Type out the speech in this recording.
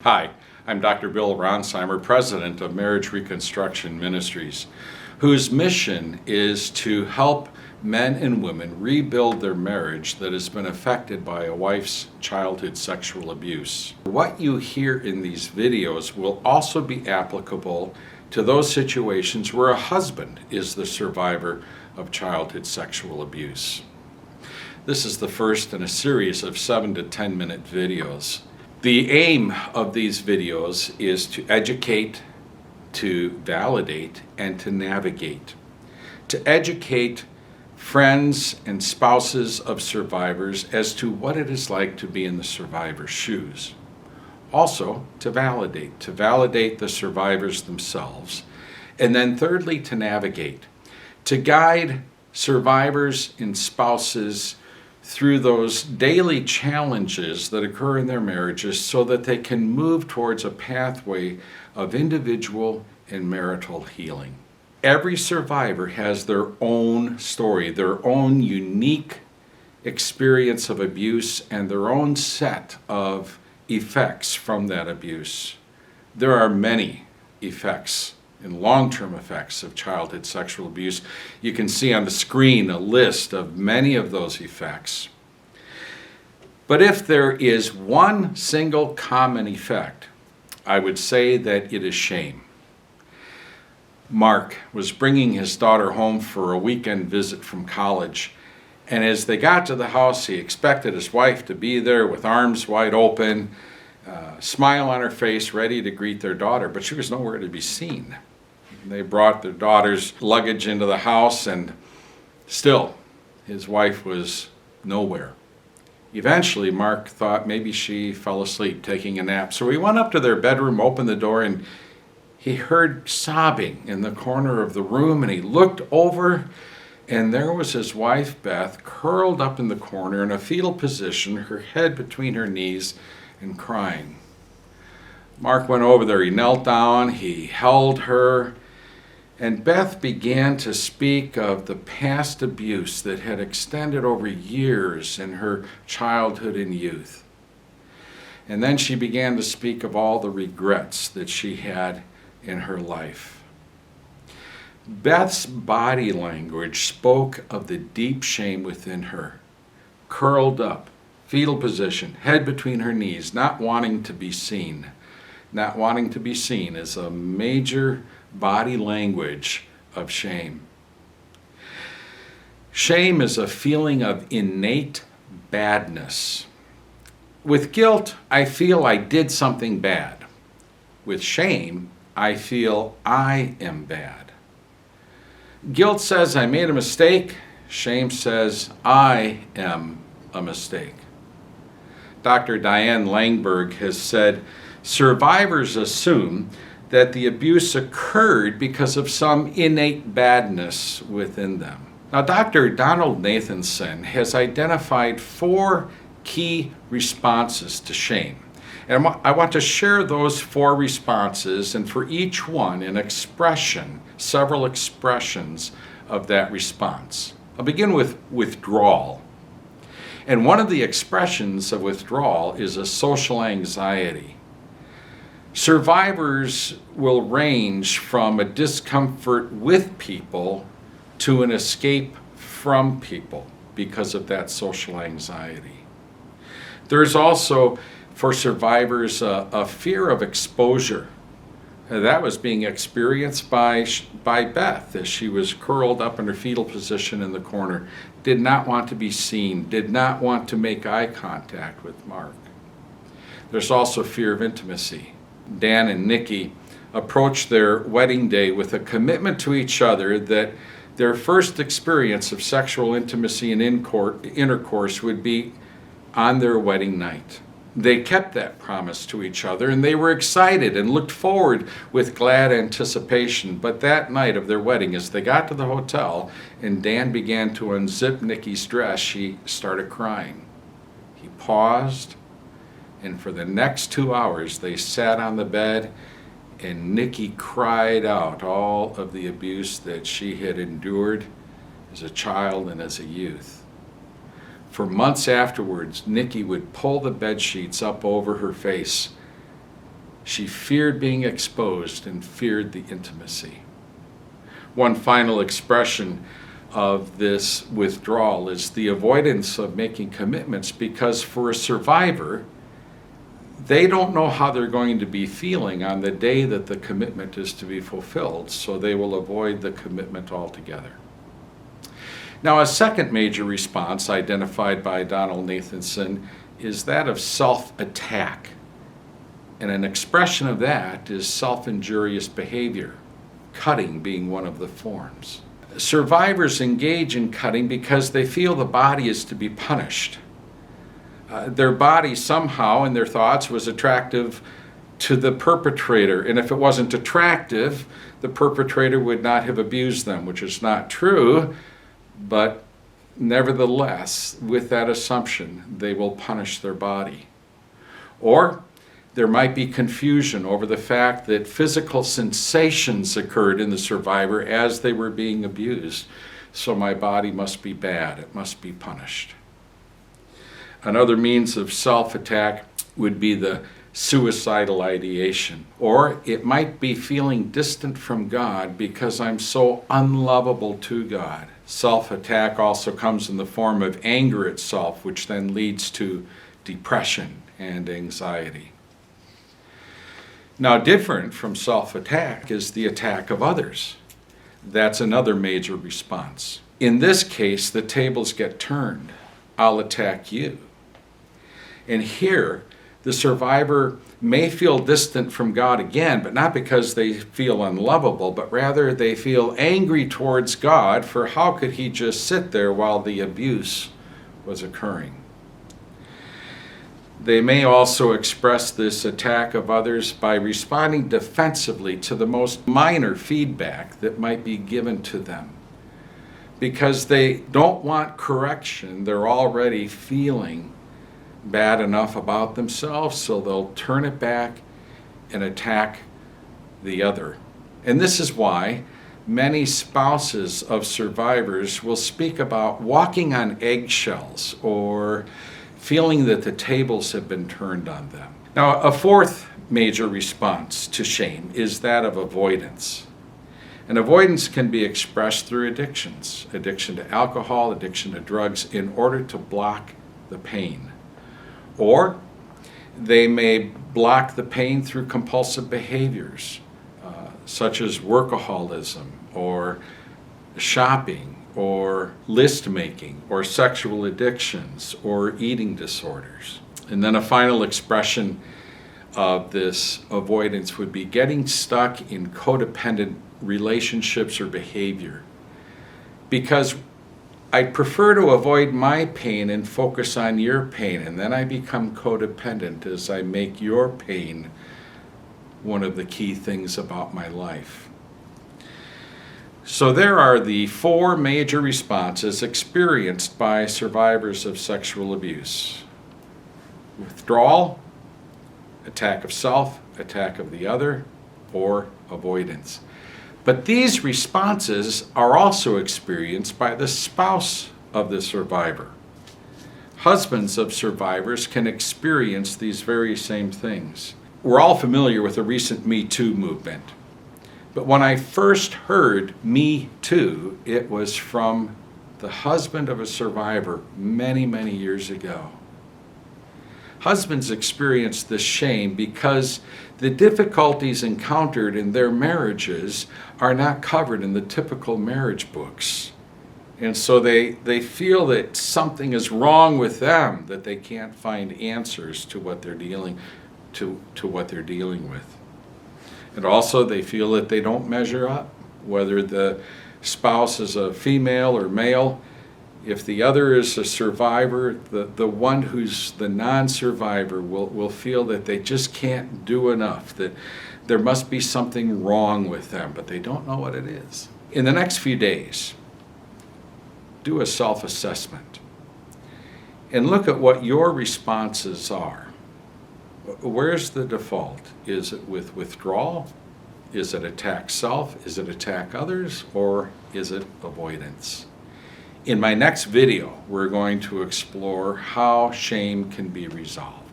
Hi, I'm Dr. Bill Ronzheimer, President of Marriage Reconstruction Ministries, whose mission is to help men and women rebuild their marriage that has been affected by a wife's childhood sexual abuse. What you hear in these videos will also be applicable to those situations where a husband is the survivor of childhood sexual abuse. This is the first in a series of 7 to 10 minute videos. The aim of these videos is to educate, to validate, and to navigate. To educate friends and spouses of survivors as to what it is like to be in the survivor's shoes. Also, to validate the survivors themselves. And then thirdly, to navigate, to guide survivors and spouses through those daily challenges that occur in their marriages so that they can move towards a pathway of individual and marital healing. Every survivor has their own story, their own unique experience of abuse, and their own set of effects from that abuse. There are many effects and long-term effects of childhood sexual abuse. You can see on the screen a list of many of those effects. But if there is one single common effect, I would say that it is shame. Mark was bringing his daughter home for a weekend visit from college, and as they got to the house, he expected his wife to be there with arms wide open, smile on her face, ready to greet their daughter, but she was nowhere to be seen. They brought their daughter's luggage into the house, and still, his wife was nowhere. Eventually, Mark thought maybe she fell asleep taking a nap, so he went up to their bedroom, opened the door, and he heard sobbing in the corner of the room, and he looked over, and there was his wife, Beth, curled up in the corner in a fetal position, her head between her knees, and crying. Mark went over there, he knelt down, he held her, and Beth began to speak of the past abuse that had extended over years in her childhood and youth. And then she began to speak of all the regrets that she had in her life. Beth's body language spoke of the deep shame within her, curled up, fetal position, head between her knees, not wanting to be seen. Not wanting to be seen is a major body language of shame. Shame is a feeling of innate badness. With guilt, I feel I did something bad. With shame, I feel I am bad. Guilt says I made a mistake. Shame says I am a mistake. Dr. Diane Langberg has said, survivors assume that the abuse occurred because of some innate badness within them. Now, Dr. Donald Nathanson has identified 4 key responses to shame. And I want to share those 4 responses, and for each one, an expression, several expressions of that response. I'll begin with withdrawal. And one of the expressions of withdrawal is a social anxiety. Survivors will range from a discomfort with people to an escape from people because of that social anxiety. There's also, for survivors, a fear of exposure. That was being experienced by Beth as she was curled up in her fetal position in the corner, did not want to be seen, did not want to make eye contact with Mark. There's also fear of intimacy. Dan and Nikki approached their wedding day with a commitment to each other that their first experience of sexual intimacy and intercourse would be on their wedding night. They kept that promise to each other, and they were excited and looked forward with glad anticipation. But that night of their wedding, as they got to the hotel and Dan began to unzip Nikki's dress, she started crying. He paused, and for the next 2 hours they sat on the bed, and Nikki cried out all of the abuse that she had endured as a child and as a youth. For months afterwards, Nikki would pull the bed sheets up over her face She feared being exposed and feared the intimacy. One final expression of this withdrawal is the avoidance of making commitments, because for a survivor, they don't know how they're going to be feeling on the day that the commitment is to be fulfilled, so they will avoid the commitment altogether. Now, a second major response identified by Donald Nathanson is that of self-attack. And an expression of that is self-injurious behavior, cutting being one of the forms. Survivors engage in cutting because they feel the body is to be punished. Their body somehow, in their thoughts, was attractive to the perpetrator. And if it wasn't attractive, the perpetrator would not have abused them, which is not true. But nevertheless, with that assumption, they will punish their body. Or there might be confusion over the fact that physical sensations occurred in the survivor as they were being abused. So my body must be bad, it must be punished. Another means of self-attack would be the suicidal ideation. Or it might be feeling distant from God because I'm so unlovable to God. Self-attack also comes in the form of anger itself, which then leads to depression and anxiety. Now, different from self-attack is the attack of others. That's another major response. In this case, the tables get turned. I'll attack you. And here, the survivor may feel distant from God again, but not because they feel unlovable, but rather they feel angry towards God for how could he just sit there while the abuse was occurring. They may also express this attack of others by responding defensively to the most minor feedback that might be given to them. Because they don't want correction, they're already feeling bad enough about themselves, so they'll turn it back and attack the other. And this is why many spouses of survivors will speak about walking on eggshells or feeling that the tables have been turned on them. Now, a fourth major response to shame is that of avoidance. And avoidance can be expressed through addictions, addiction to alcohol, addiction to drugs, in order to block the pain. Or they may block the pain through compulsive behaviors, such as workaholism or shopping or list making or sexual addictions or eating disorders. And then a final expression of this avoidance would be getting stuck in codependent relationships or behavior. Because I prefer to avoid my pain and focus on your pain, and then I become codependent as I make your pain one of the key things about my life. So there are the four major responses experienced by survivors of sexual abuse: withdrawal, attack of self, attack of the other, or avoidance. But these responses are also experienced by the spouse of the survivor. Husbands of survivors can experience these very same things. We're all familiar with the recent Me Too movement. But when I first heard Me Too, it was from the husband of a survivor many, many years ago. Husbands experience this shame because the difficulties encountered in their marriages are not covered in the typical marriage books. And so they feel that something is wrong with them, that they can't find answers to what they're dealing with. And also they feel that they don't measure up, whether the spouse is a female or male. If the other is a survivor, the one who's the non-survivor will feel that they just can't do enough, that there must be something wrong with them, but they don't know what it is. In the next few days, do a self-assessment and look at what your responses are. Where's the default? Is it with withdrawal? Is it attack self? Is it attack others? Or is it avoidance? In my next video, we're going to explore how shame can be resolved.